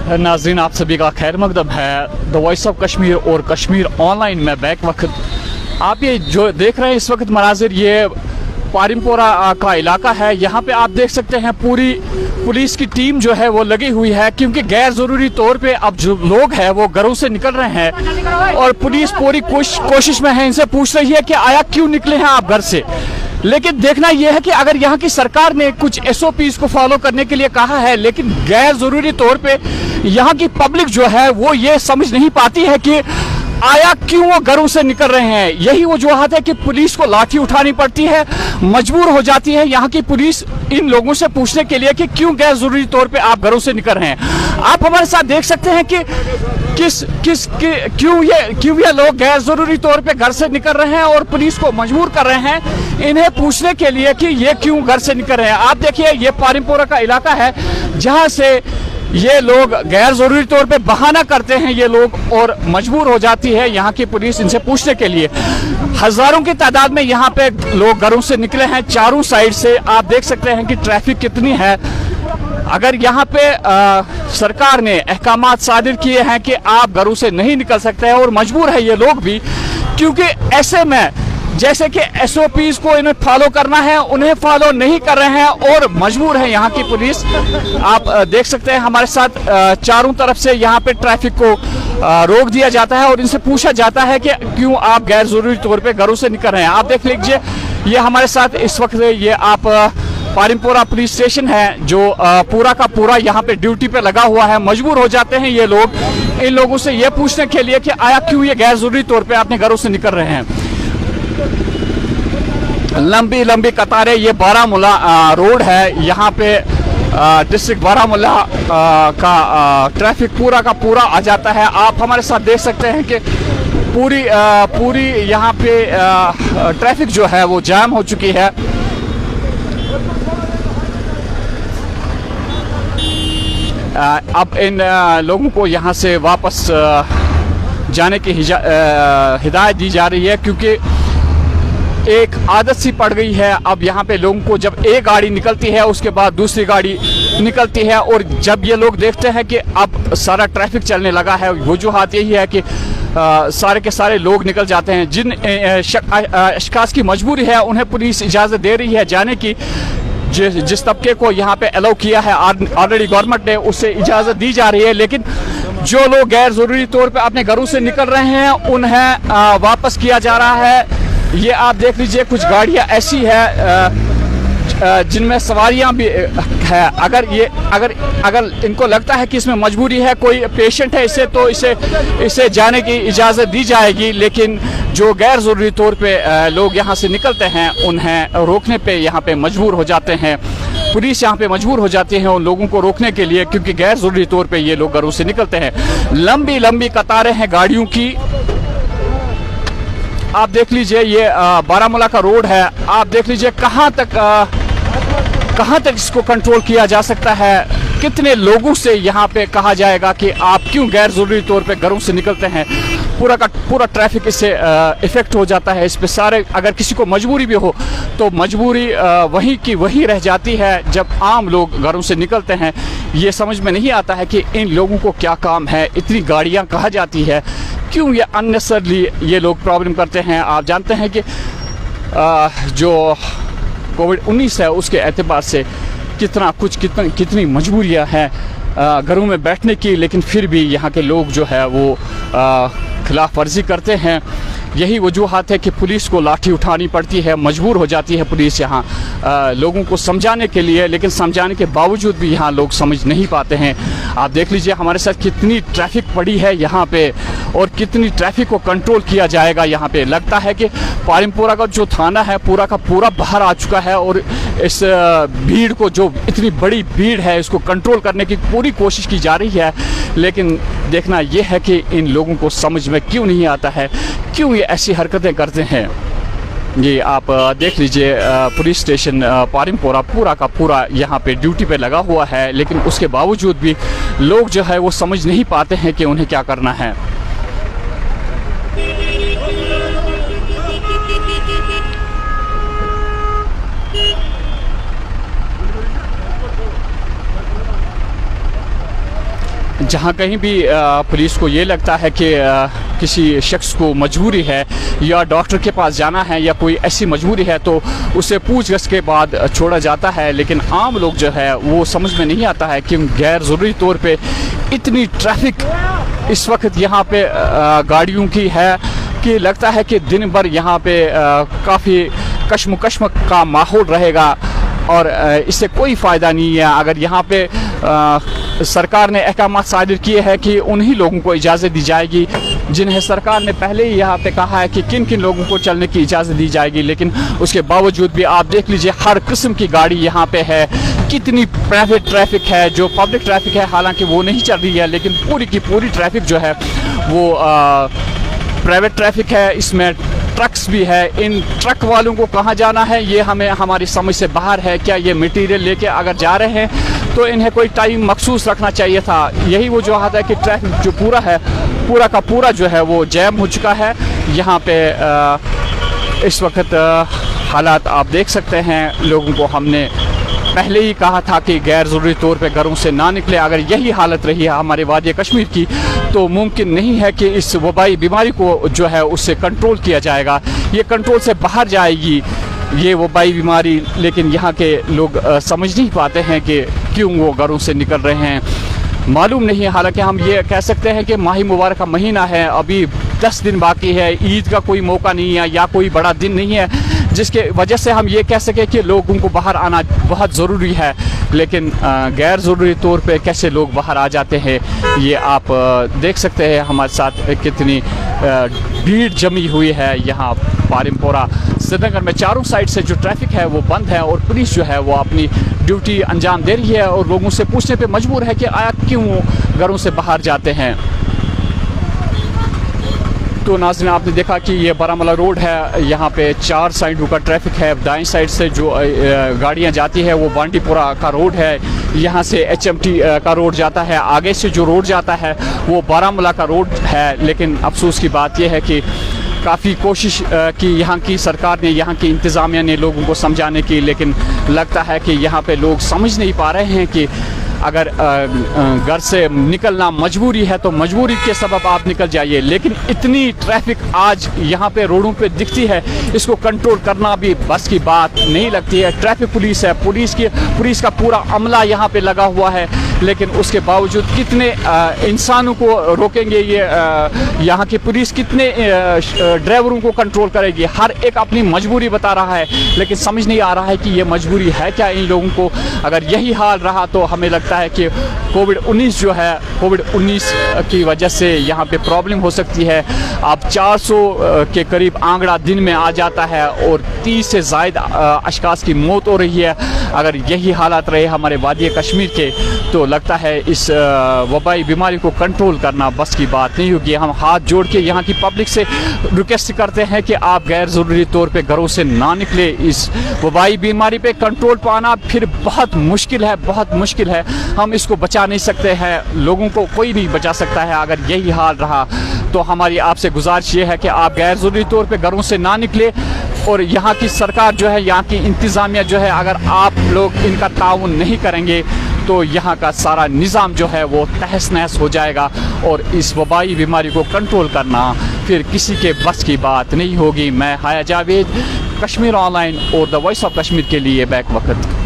नाज़रीन, आप सभी का खैर मकदम है द वॉइस ऑफ कश्मीर और कश्मीर ऑनलाइन में बैक वक्त। आप ये जो देख रहे हैं इस वक्त मनाजिर, ये पारिमपोरा का इलाका है। यहाँ पे आप देख सकते हैं पूरी पुलिस की टीम जो है वो लगी हुई है, क्योंकि गैर ज़रूरी तौर पे अब जो लोग हैं वो घरों से निकल रहे हैं और पुलिस पूरी कोशिश में है, इनसे पूछ रही है कि आया क्यों निकले हैं आप घर से। लेकिन देखना यह है कि अगर यहाँ की सरकार ने कुछ SOPs को फॉलो करने के लिए कहा है, लेकिन गैर ज़रूरी तौर पे यहाँ की पब्लिक जो है वो ये समझ नहीं पाती है कि आया क्यों वो घरों से निकल रहे हैं। यही वजूहत है कि पुलिस को लाठी उठानी पड़ती है, मजबूर हो जाती है यहाँ की पुलिस इन लोगों से पूछने के लिए कि क्यों गैर जरूरी तौर पे आप घरों से निकल रहे हैं। आप हमारे साथ देख सकते हैं कि क्यों ये लोग गैर जरूरी तौर पे घर से निकल रहे हैं और पुलिस को मजबूर कर रहे हैं इन्हें पूछने के लिए कि ये क्यों घर से निकल रहे हैं। आप देखिए, ये पारिमपोरा का इलाका है जहाँ से ये लोग गैर जरूरी तौर पे बहाना करते हैं ये लोग, और मजबूर हो जाती है यहाँ की पुलिस इनसे पूछने के लिए। हजारों की तादाद में यहाँ पे लोग घरों से निकले हैं चारों साइड से। आप देख सकते हैं कि ट्रैफिक कितनी है। अगर यहाँ पे सरकार ने अहकामात सादिर किए हैं कि आप घरों से नहीं निकल सकते हैं, और मजबूर है ये लोग भी, क्योंकि ऐसे में जैसे कि SOPs को इन्हें फॉलो करना है उन्हें फॉलो नहीं कर रहे हैं और मजबूर है यहाँ की पुलिस। आप देख सकते हैं हमारे साथ चारों तरफ से यहाँ पे ट्रैफिक को रोक दिया जाता है और इनसे पूछा जाता है कि क्यों आप गैर जरूरी तौर पे घरों से निकल रहे हैं। आप देख लीजिए, ये हमारे साथ इस वक्त ये आप पारिमपोरा पुलिस स्टेशन है जो पूरा का पूरा यहाँ पे ड्यूटी पे लगा हुआ है। मजबूर हो जाते हैं ये लोग इन लोगों से ये पूछने के लिए कि आया क्यों ये गैर जरूरी तौर पे अपने घरों से निकल रहे हैं। लंबी लंबी कतारें, ये बारामूला रोड है। यहाँ पे डिस्ट्रिक्ट बारामूला का ट्रैफिक पूरा का पूरा आ जाता है। आप हमारे साथ देख सकते हैं कि पूरी यहाँ पे ट्रैफिक जो है वो जाम हो चुकी है। अब इन लोगों को यहाँ से वापस जाने की हिदायत दी जा रही है, क्योंकि एक आदत सी पड़ गई है। अब यहाँ पे लोगों को जब एक गाड़ी निकलती है उसके बाद दूसरी गाड़ी निकलती है, और जब ये लोग देखते हैं कि अब सारा ट्रैफिक चलने लगा है, वजूहत यही है कि सारे के सारे लोग निकल जाते हैं। जिन अशखास की मजबूरी है उन्हें पुलिस इजाज़त दे रही है जाने की। जिस तबके को यहाँ पे अलाउ किया है ऑलरेडी गवर्नमेंट ने, उससे इजाज़त दी जा रही है, लेकिन जो लोग गैर ज़रूरी तौर पे अपने घरों से निकल रहे हैं उन्हें वापस किया जा रहा है। ये आप देख लीजिए, कुछ गाड़ियाँ ऐसी है जिनमें सवारियाँ भी है। अगर इनको लगता है कि इसमें मजबूरी है, कोई पेशेंट है इसे, तो इसे जाने की इजाज़त दी जाएगी। लेकिन जो गैर ज़रूरी तौर पे लोग यहाँ से निकलते हैं उन्हें रोकने पे यहाँ पे मजबूर हो जाते हैं। पुलिस यहाँ पे मजबूर हो जाती है उन लोगों को रोकने के लिए, क्योंकि गैर ज़रूरी तौर पे ये लोग घरों से निकलते हैं। लंबी लंबी कतारें हैं गाड़ियों की। आप देख लीजिए, ये बारामूला का रोड है। आप देख लीजिए कहाँ तक इसको कंट्रोल किया जा सकता है। कितने लोगों से यहाँ पे कहा जाएगा कि आप क्यों गैर ज़रूरी तौर पे घरों से निकलते हैं। पूरा का पूरा ट्रैफिक इससे इफ़ेक्ट हो जाता है। इस पे सारे, अगर किसी को मजबूरी भी हो तो मजबूरी वही की वही रह जाती है जब आम लोग घरों से निकलते हैं। ये समझ में नहीं आता है कि इन लोगों को क्या काम है। इतनी गाड़ियाँ कहा जाती है, क्यों ये अननेसेसरली ये लोग प्रॉब्लम करते हैं। आप जानते हैं कि जो कोविड-19 है उसके एतबार से कितनी मजबूरियां हैं घरों में बैठने की, लेकिन फिर भी यहाँ के लोग जो है वो खिलाफ वर्जी करते हैं। यही वजूहत है कि पुलिस को लाठी उठानी पड़ती है। मजबूर हो जाती है पुलिस यहाँ लोगों को समझाने के लिए, लेकिन समझाने के बावजूद भी यहाँ लोग समझ नहीं पाते हैं। आप देख लीजिए हमारे साथ कितनी ट्रैफिक पड़ी है यहाँ पे, और कितनी ट्रैफिक को कंट्रोल किया जाएगा यहाँ पे। लगता है कि पारिमपोरा का जो थाना है पूरा का पूरा बाहर आ चुका है, और इस भीड़ को, जो इतनी बड़ी भीड़ है, इसको कंट्रोल करने की पूरी कोशिश की जा रही है। लेकिन देखना यह है कि इन लोगों को समझ में क्यों नहीं आता है, क्यों ये ऐसी हरकतें करते हैं। ये आप देख लीजिए, पुलिस स्टेशन पारिमपोरा पूरा का पूरा यहाँ पे ड्यूटी पे लगा हुआ है, लेकिन उसके बावजूद भी लोग जो है वो समझ नहीं पाते हैं कि उन्हें क्या करना है। जहाँ कहीं भी पुलिस को ये लगता है कि किसी शख्स को मजबूरी है या डॉक्टर के पास जाना है या कोई ऐसी मजबूरी है तो उसे पूछगछ के बाद छोड़ा जाता है। लेकिन आम लोग जो है वो समझ में नहीं आता है कि गैर ज़रूरी तौर पे इतनी ट्रैफिक इस वक्त यहाँ पे गाड़ियों की है कि लगता है कि दिन भर यहाँ पे काफ़ी कश्मकश का माहौल रहेगा और इससे कोई फ़ायदा नहीं है। अगर यहाँ पे सरकार ने अहकाम सादिर किए हैं कि उन्हीं लोगों को इजाज़त दी जाएगी जिन्हें सरकार ने पहले ही यहाँ पे कहा है कि किन किन लोगों को चलने की इजाज़त दी जाएगी, लेकिन उसके बावजूद भी आप देख लीजिए हर किस्म की गाड़ी यहाँ पे है। कितनी प्राइवेट ट्रैफिक है, जो पब्लिक ट्रैफिक है हालांकि वो नहीं चल रही है, लेकिन पूरी की पूरी ट्रैफिक जो है वो प्राइवेट ट्रैफिक है। इसमें ट्रक्स भी है। इन ट्रक वालों को कहाँ जाना है ये हमें हमारी समझ से बाहर है। क्या ये मटेरियल लेके अगर जा रहे हैं तो इन्हें कोई टाइम मखसूस रखना चाहिए था। यही वजूहत है कि ट्रैफिक जो पूरा है पूरा का पूरा जो है वो जैम हो चुका है। यहाँ पे इस वक्त हालात आप देख सकते हैं। लोगों को हमने पहले ही कहा था कि गैर ज़रूरी तौर पे घरों से ना निकले। अगर यही हालत रही है हमारे वादी कश्मीर की तो मुमकिन नहीं है कि इस वबाई बीमारी को जो है उससे कंट्रोल किया जाएगा। ये कंट्रोल से बाहर जाएगी ये वबाई बीमारी, लेकिन यहाँ के लोग समझ नहीं पाते हैं कि क्यों वो घरों से निकल रहे हैं, मालूम नहीं है। हालांकि हम ये कह सकते हैं कि माही मुबारक का महीना है, अभी 10 दिन बाकी है, ईद का कोई मौका नहीं है या कोई बड़ा दिन नहीं है जिसके वजह से हम ये कह सकें कि लोगों को बाहर आना बहुत ज़रूरी है। लेकिन गैर ज़रूरी तौर पे कैसे लोग बाहर आ जाते हैं ये आप देख सकते हैं। हमारे साथ कितनी भीड़ जमी हुई है यहाँ पारिमपोरा श्रीनगर में। चारों साइड से जो ट्रैफिक है वो बंद है और पुलिस जो है वो अपनी ड्यूटी अंजाम दे रही है और लोगों से पूछने पे मजबूर है कि आया क्यों घरों से बाहर जाते हैं। तो नाज़रीन आपने देखा कि ये बारामूला रोड है, यहाँ पे 4 साइडों का ट्रैफिक है। दाएं साइड से जो गाड़ियाँ जाती है वो बांडीपुरा का रोड है, यहाँ से HMT का रोड जाता है। आगे से जो रोड जाता है वो बारामूला का रोड है। लेकिन अफसोस की बात यह है कि काफ़ी कोशिश की यहाँ की सरकार ने, यहाँ की इंतज़ामिया ने लोगों को समझाने की, लेकिन लगता है कि यहाँ पे लोग समझ नहीं पा रहे हैं कि अगर घर से निकलना मजबूरी है तो मजबूरी के सबब आप निकल जाइए। लेकिन इतनी ट्रैफिक आज यहाँ पे रोडों पे दिखती है, इसको कंट्रोल करना भी बस की बात नहीं लगती है। ट्रैफिक पुलिस है, पुलिस का पूरा अमला यहाँ पे लगा हुआ है, लेकिन उसके बावजूद कितने इंसानों को रोकेंगे ये यहाँ की पुलिस, कितने ड्राइवरों को कंट्रोल करेगी। हर एक अपनी मजबूरी बता रहा है, लेकिन समझ नहीं आ रहा है कि ये मजबूरी है क्या इन लोगों को। अगर यही हाल रहा तो हमें लगता है कि कोविड-19 जो है, कोविड-19 की वजह से यहाँ पे प्रॉब्लम हो सकती है। अब 400 के करीब आंकड़ा दिन में आ जाता है और 30 से ज़ायद अशखास की मौत हो रही है। अगर यही हालात रहे हमारे वादी कश्मीर के तो लगता है इस वबाई बीमारी को कंट्रोल करना बस की बात नहीं होगी। हम हाथ जोड़ के यहाँ की पब्लिक से रिक्वेस्ट करते हैं कि आप गैर ज़रूरी तौर पे घरों से ना निकले। इस वबाई बीमारी पे कंट्रोल पाना फिर बहुत मुश्किल है, बहुत मुश्किल है। हम इसको बचा नहीं सकते हैं, लोगों को कोई नहीं बचा सकता है। अगर यही हाल रहा तो हमारी आपसे गुजारिश ये है कि आप गैर ज़रूरी तौर पे घरों से ना निकले। और यहाँ की सरकार जो है, यहाँ की इंतज़ामिया जो है, अगर आप लोग इनका ताउन नहीं करेंगे तो यहाँ का सारा निज़ाम जो है वो तहस नहस हो जाएगा और इस वबाई बीमारी को कंट्रोल करना फिर किसी के बस की बात नहीं होगी। मैं हाया जावेद, कश्मीर ऑनलाइन और द वॉइस ऑफ कश्मीर के लिए बैक वक्त।